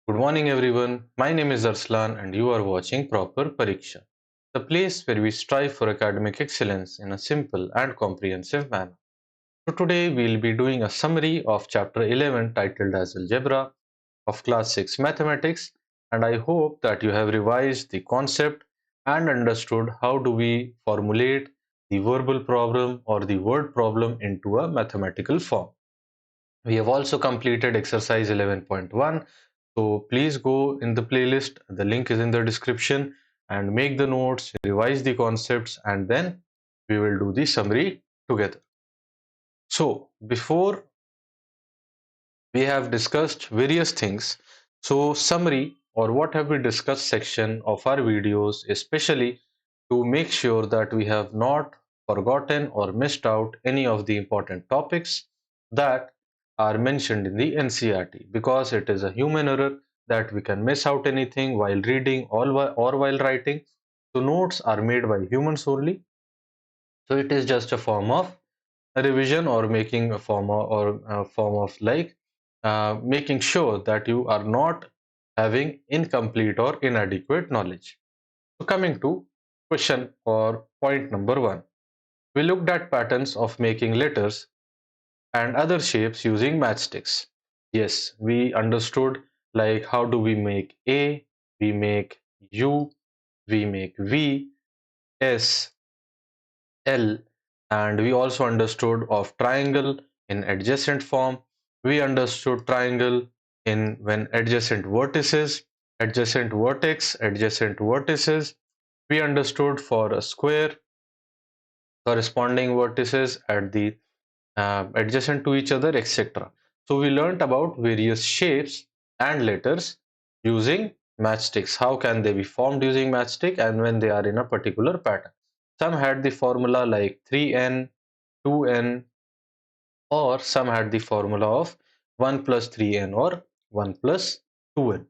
Good morning everyone, my name is Arslan and you are watching Proper Pariksha, the place where we strive for academic excellence in a simple and comprehensive manner. So today we will be doing a summary of chapter 11 titled as Algebra of class 6 mathematics, and I hope that you have revised the concept and understood how do we formulate the verbal problem or the word problem into a mathematical form. We have also completed exercise 11.1. So please go in the playlist. The link is in the description and make the notes, revise the concepts, and then we will do the summary together. So before we have discussed various things. So summary or what have we discussed section of our videos, especially to make sure that we have not forgotten or missed out any of the important topics that are mentioned in the NCERT, because it is a human error that we can miss out anything while reading or while writing. So notes are made by humans only. So it is just a form of a revision or making a form or a form of like making sure that you are not having incomplete or inadequate knowledge. So coming to question or point number 1, we looked at patterns of making letters and other shapes using matchsticks. Yes, we understood like how do we make A, we make U, we make V, S, L, and we also understood of triangle in adjacent form. We understood triangle in when adjacent vertices, adjacent vertex, adjacent vertices. We understood for a square corresponding vertices at the adjacent to each other, etc. So we learnt about various shapes and letters using matchsticks. How can they be formed using matchstick and when they are in a particular pattern. Some had the formula like 3n, 2n, or some had the formula of 1 plus 3n or 1 plus 2n.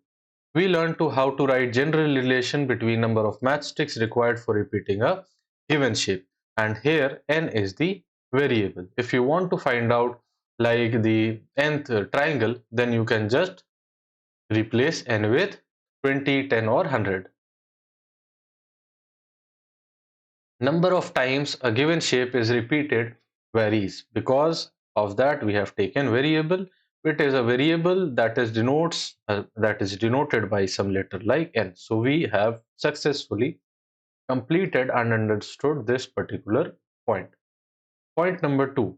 We learned to how to write general relation between number of matchsticks required for repeating a given shape, and here n is the variable. If you want to find out like the nth triangle, then you can just replace n with 20, 10 or 100. Number of times a given shape is repeated varies. Because of that we have taken variable. It is a variable that is denoted by some letter like n. So we have successfully completed and understood this particular point. Point number 2.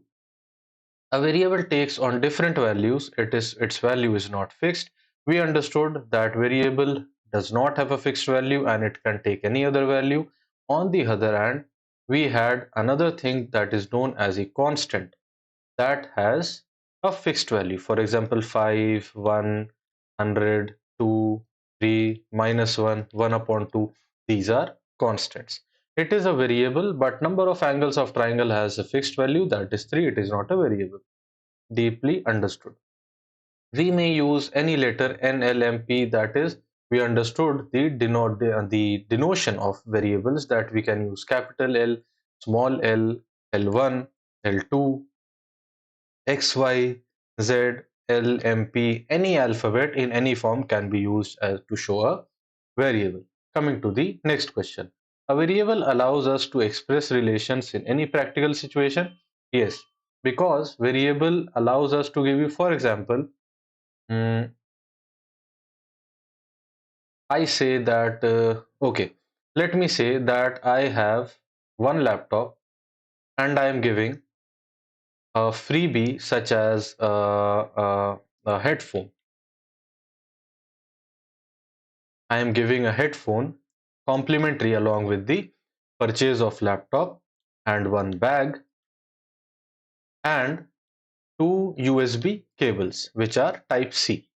A variable takes on different values. Its value is not fixed. We understood that variable does not have a fixed value and it can take any other value. On the other hand, we had another thing that is known as a constant that has a fixed value. For example, 5, 1, 100, 2, 3, minus 1, 1 upon 2. These are constants. It is a variable, but number of angles of triangle has a fixed value, that is 3. It is not a variable. Deeply understood. We may use any letter NLMP, that is, we understood the denotion of variables, that we can use capital L, small l, L1, L2, X, Y, Z, L, M, P, any alphabet in any form can be used as to show a variable. Coming to the next question. A variable allows us to express relations in any practical situation? Yes, because variable allows us to give you, for example, mm, I say that, okay, let me say that I have one laptop and I am giving a freebie such as a headphone. I am giving a headphone complimentary along with the purchase of laptop and one bag and two USB cables which are type C.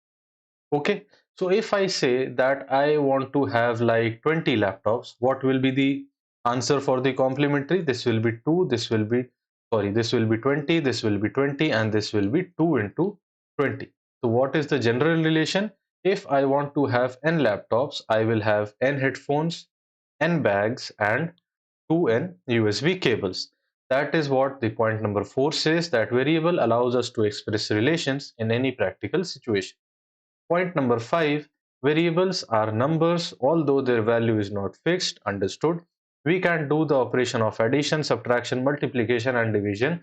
Okay, so if I say that I want to have like 20 laptops, what will be the answer for the complimentary? This will be 2, this will be 20, this will be 20, and this will be 2 into 20. So what is the general relation? If I want to have n laptops, I will have n headphones, n bags, and 2n USB cables. That is what the point number 4 says, that variable allows us to express relations in any practical situation. Point number 5, variables are numbers although their value is not fixed. Understood? We can do the operation of addition, subtraction, multiplication and division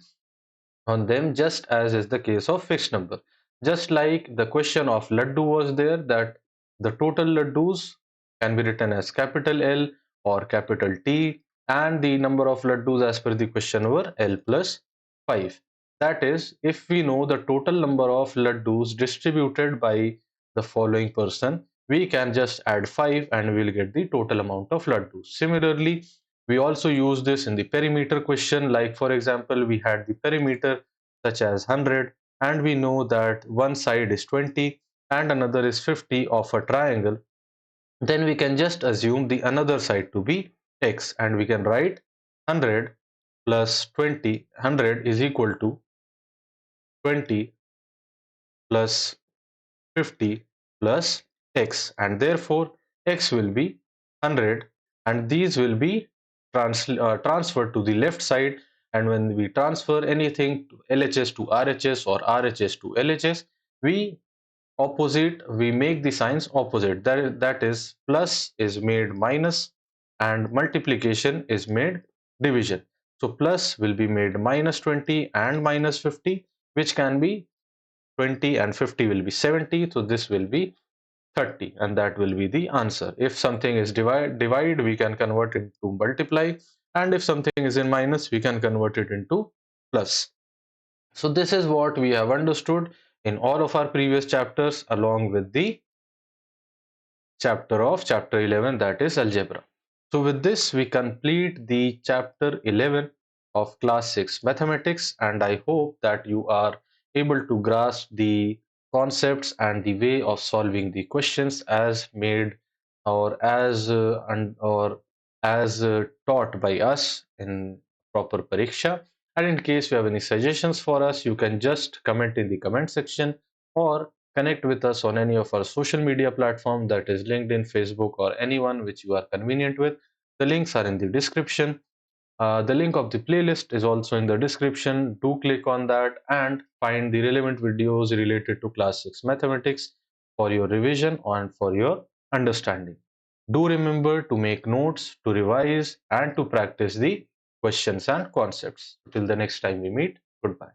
on them just as is the case of fixed number. Just like the question of laddu was there, that the total laddus can be written as capital L or capital T, and the number of laddus as per the question were L plus 5. That is, if we know the total number of laddus distributed by the following person, we can just add 5 and we will get the total amount of laddus. Similarly, we also use this in the perimeter question, like for example, we had the perimeter such as 100 and we know that one side is 20 and another is 50 of a triangle. Then we can just assume the another side to be x and we can write 100 plus 20. 100 is equal to 20 plus 50 plus x, and therefore x will be 100 and these will be transferred to the left side. And when we transfer anything to LHS to RHS or RHS to LHS, we make the signs opposite. That is, plus is made minus and multiplication is made division. So plus will be made minus 20 and minus 50, which can be 20 and 50 will be 70, so this will be 30 and that will be the answer. If something is divide, we can convert it to multiply, and if something is in minus, we can convert it into plus. So this is what we have understood in all of our previous chapters along with the chapter 11, that is algebra. So with this we complete the chapter 11 of class 6 mathematics, and I hope that you are able to grasp the concepts and the way of solving the questions as made or as taught by us in proper Pariksha. And in case you have any suggestions for us, you can just comment in the comment section or connect with us on any of our social media platform, that is LinkedIn, Facebook, or anyone which you are convenient with. The links are in the description. The link of the playlist is also in the description. Do click on that and find the relevant videos related to class 6 mathematics for your revision and for your understanding. Do remember to make notes, to revise, and to practice the questions and concepts. Till the next time we meet, goodbye.